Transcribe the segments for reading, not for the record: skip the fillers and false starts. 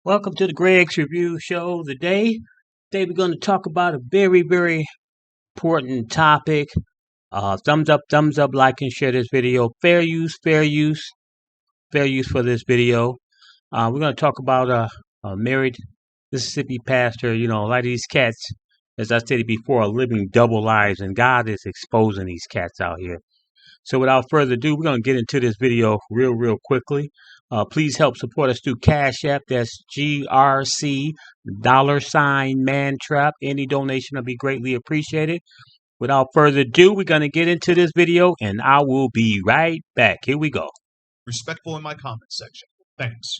Welcome to the Greg's Review Show. Today we're going to talk about a very, very important topic. Thumbs up, like and share this video. Fair use for this video. We're going to talk about a married Mississippi pastor. You know, a lot of these cats, as I stated before, are living double lives, and God is exposing these cats out here. So without further ado, we're going to get into this video real quickly. Please help support us through Cash App. That's GRC $mantrap. Any donation will be greatly appreciated. Without further ado, we're going to get into this video, and I will be right back. Here we go. Respectful in my comment section. Thanks.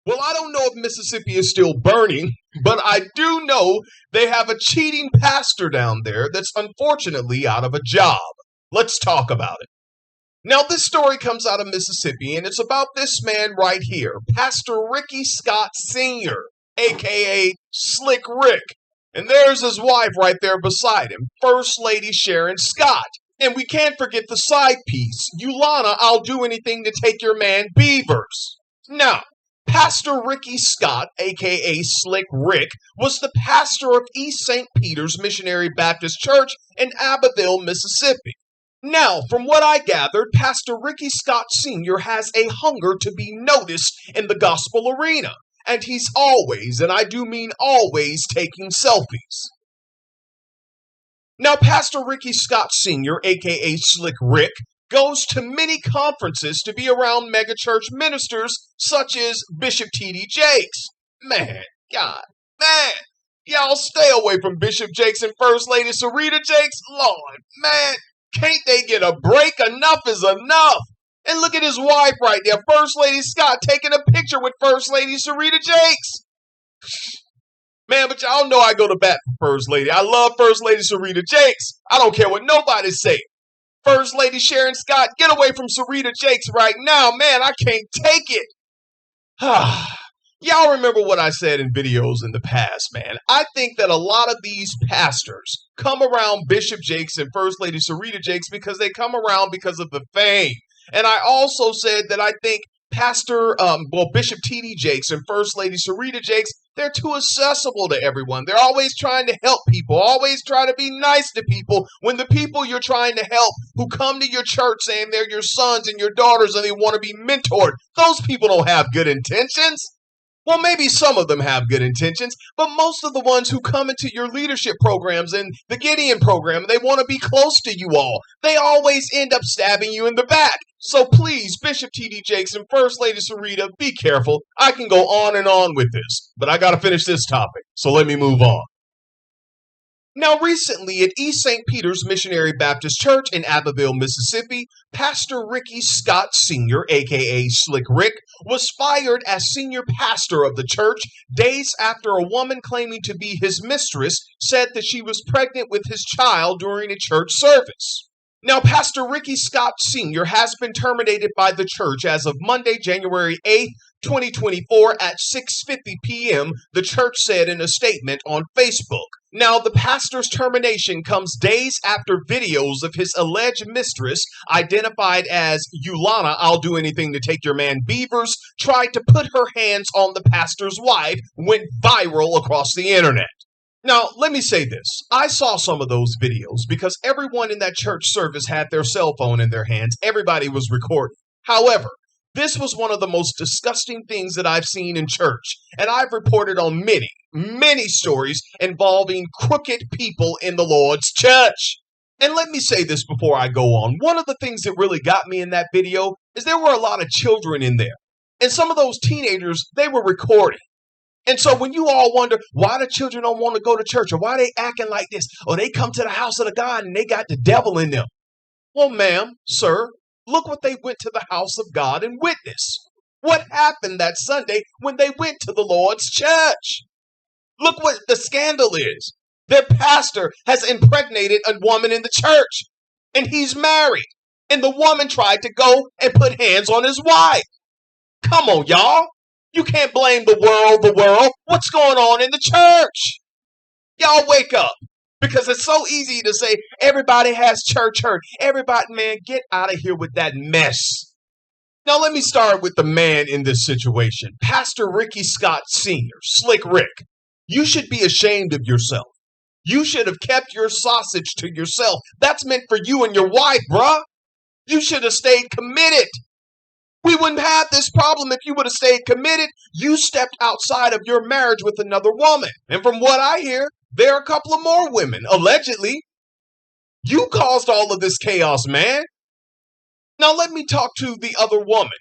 Well, I don't know if Mississippi is still burning, but I do know they have a cheating pastor down there that's unfortunately out of a job. Let's talk about it. Now, this story comes out of Mississippi, and it's about this man right here, Pastor Ricky Scott Sr., a.k.a. Slick Rick. And there's his wife right there beside him, First Lady Sharon Scott. And we can't forget the side piece, Yulana, I'll do anything to take your man Beavers. Now, Pastor Ricky Scott, a.k.a. Slick Rick, was the pastor of East St. Peter's Missionary Baptist Church in Abbeville, Mississippi. Now, from what I gathered, Pastor Ricky Scott Sr. has a hunger to be noticed in the gospel arena, and he's always, and I do mean always, taking selfies. Now, Pastor Ricky Scott Sr., a.k.a. Slick Rick, goes to many conferences to be around megachurch ministers such as Bishop T.D. Jakes. Man, y'all stay away from Bishop Jakes and First Lady Sarita Jakes. Lord, man. Can't they get a break? Enough is enough. And look at his wife right there, First Lady Scott, taking a picture with First Lady Sarita Jakes. Man, but y'all know I go to bat for First Lady. I love First Lady Sarita Jakes. I don't care what nobody say. First Lady Sharon Scott, get away from Sarita Jakes right now. Man, I can't take it. Y'all remember what I said in videos in the past, man. I think that a lot of these pastors come around Bishop Jakes and First Lady Sarita Jakes because they come around because of the fame. And I also said that I think Bishop T.D. Jakes and First Lady Sarita Jakes, they're too accessible to everyone. They're always trying to help people, always try to be nice to people, when the people you're trying to help who come to your church saying they're your sons and your daughters and they want to be mentored, those people don't have good intentions. Well, maybe some of them have good intentions, but most of the ones who come into your leadership programs and the Gideon program, they want to be close to you all. They always end up stabbing you in the back. So please, Bishop T.D. Jakes and First Lady Sarita, be careful. I can go on and on with this, but I got to finish this topic, so let me move on. Now, recently at East St. Peter's Missionary Baptist Church in Abbeville, Mississippi, Pastor Ricky Scott Sr., a.k.a. Slick Rick, was fired as senior pastor of the church days after a woman claiming to be his mistress said that she was pregnant with his child during a church service. Now, Pastor Ricky Scott Sr. has been terminated by the church as of Monday, January 8th, 2024 at 6:50 p.m., the church said in a statement on Facebook. Now, the pastor's termination comes days after videos of his alleged mistress, identified as Yulana, I'll do anything to take your man Beavers, tried to put her hands on the pastor's wife, went viral across the internet. Now, let me say this. I saw some of those videos because everyone in that church service had their cell phone in their hands. Everybody was recording. However, this was one of the most disgusting things that I've seen in church, and I've reported on many stories involving crooked people in the Lord's church. And let me say this before I go on. One of the things that really got me in that video is there were a lot of children in there, and some of those teenagers, they were recording. And so when you all wonder why the children don't want to go to church or why they acting like this, or they come to the house of the God and they got the devil in them. Well, ma'am, sir, look what they went to the house of God and witnessed. What happened that Sunday when they went to the Lord's church? Look what the scandal is. Their pastor has impregnated a woman in the church, and he's married. And the woman tried to go and put hands on his wife. Come on, y'all. You can't blame the world. What's going on in the church? Y'all wake up. Because it's so easy to say everybody has church hurt. Everybody, man, get out of here with that mess. Now, let me start with the man in this situation, Pastor Ricky Scott Sr., Slick Rick. You should be ashamed of yourself. You should have kept your sausage to yourself. That's meant for you and your wife, bruh. You should have stayed committed. We wouldn't have this problem if you would have stayed committed. You stepped outside of your marriage with another woman. And from what I hear, there are a couple of more women, allegedly. You caused all of this chaos, man. Now let me talk to the other woman.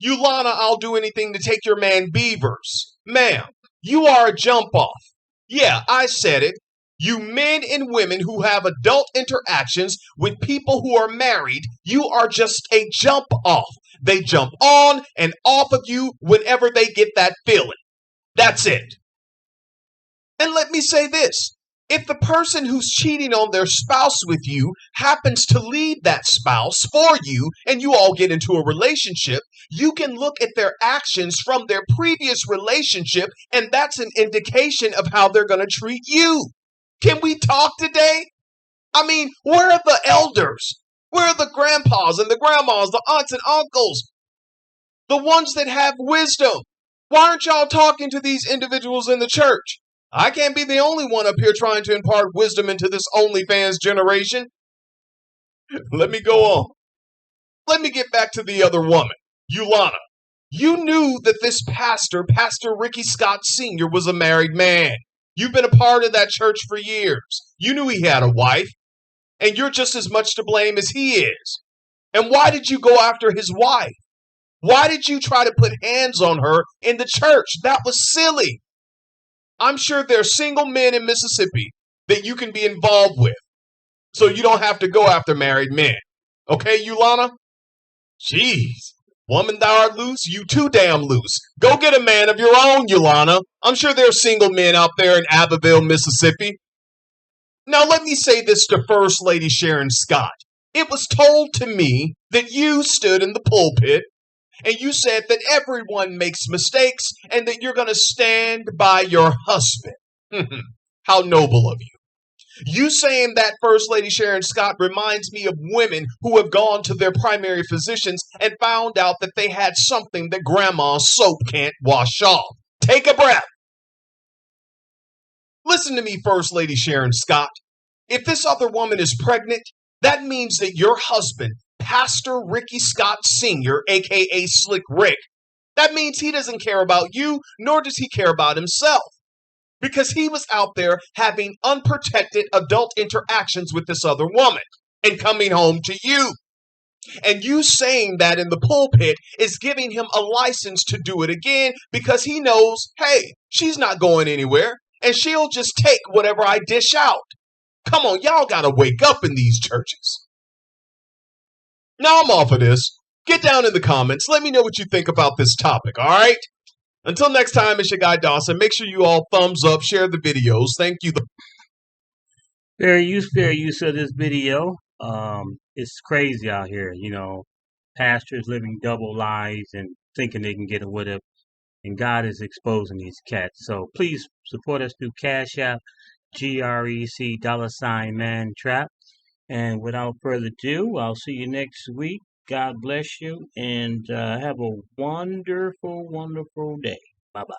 Yulana, I'll do anything to take your man Beavers. Ma'am, you are a jump off. Yeah, I said it. You men and women who have adult interactions with people who are married, you are just a jump off. They jump on and off of you whenever they get that feeling. That's it. And let me say this. If the person who's cheating on their spouse with you happens to leave that spouse for you and you all get into a relationship, you can look at their actions from their previous relationship, and that's an indication of how they're going to treat you. Can we talk today? I mean, where are the elders? Where are the grandpas and the grandmas, the aunts and uncles? The ones that have wisdom? Why aren't y'all talking to these individuals in the church? I can't be the only one up here trying to impart wisdom into this OnlyFans generation. Let me go on. Let me get back to the other woman, Yulana. You knew that this pastor, Pastor Ricky Scott Sr., was a married man. You've been a part of that church for years. You knew he had a wife, and you're just as much to blame as he is. And why did you go after his wife? Why did you try to put hands on her in the church? That was silly. I'm sure there are single men in Mississippi that you can be involved with, so you don't have to go after married men. Okay, Yulana? Jeez. Woman, thou art loose, you too damn loose. Go get a man of your own, Yulana. I'm sure there are single men out there in Abbeville, Mississippi. Now let me say this to First Lady Sharon Scott. It was told to me that you stood in the pulpit and you said that everyone makes mistakes and that you're going to stand by your husband. How noble of you. You saying that, First Lady Sharon Scott, reminds me of women who have gone to their primary physicians and found out that they had something that grandma's soap can't wash off. Take a breath. Listen to me, First Lady Sharon Scott. If this other woman is pregnant, that means that your husband, Pastor Ricky Scott Sr., aka Slick Rick, that means he doesn't care about you, nor does he care about himself. Because he was out there having unprotected adult interactions with this other woman and coming home to you. And you saying that in the pulpit is giving him a license to do it again because he knows, hey, she's not going anywhere and she'll just take whatever I dish out. Come on, y'all gotta wake up in these churches. Now I'm off of this. Get down in the comments. Let me know what you think about this topic, all right? Until next time, it's your guy Dawson. Make sure you all thumbs up, share the videos. Thank you. Fair use of this video. It's crazy out here, pastors living double lives and thinking they can get away with it, and God is exposing these cats. So please support us through Cash App, GREC $mantrap. And without further ado, I'll see you next week. God bless you, and have a wonderful, wonderful day. Bye-bye.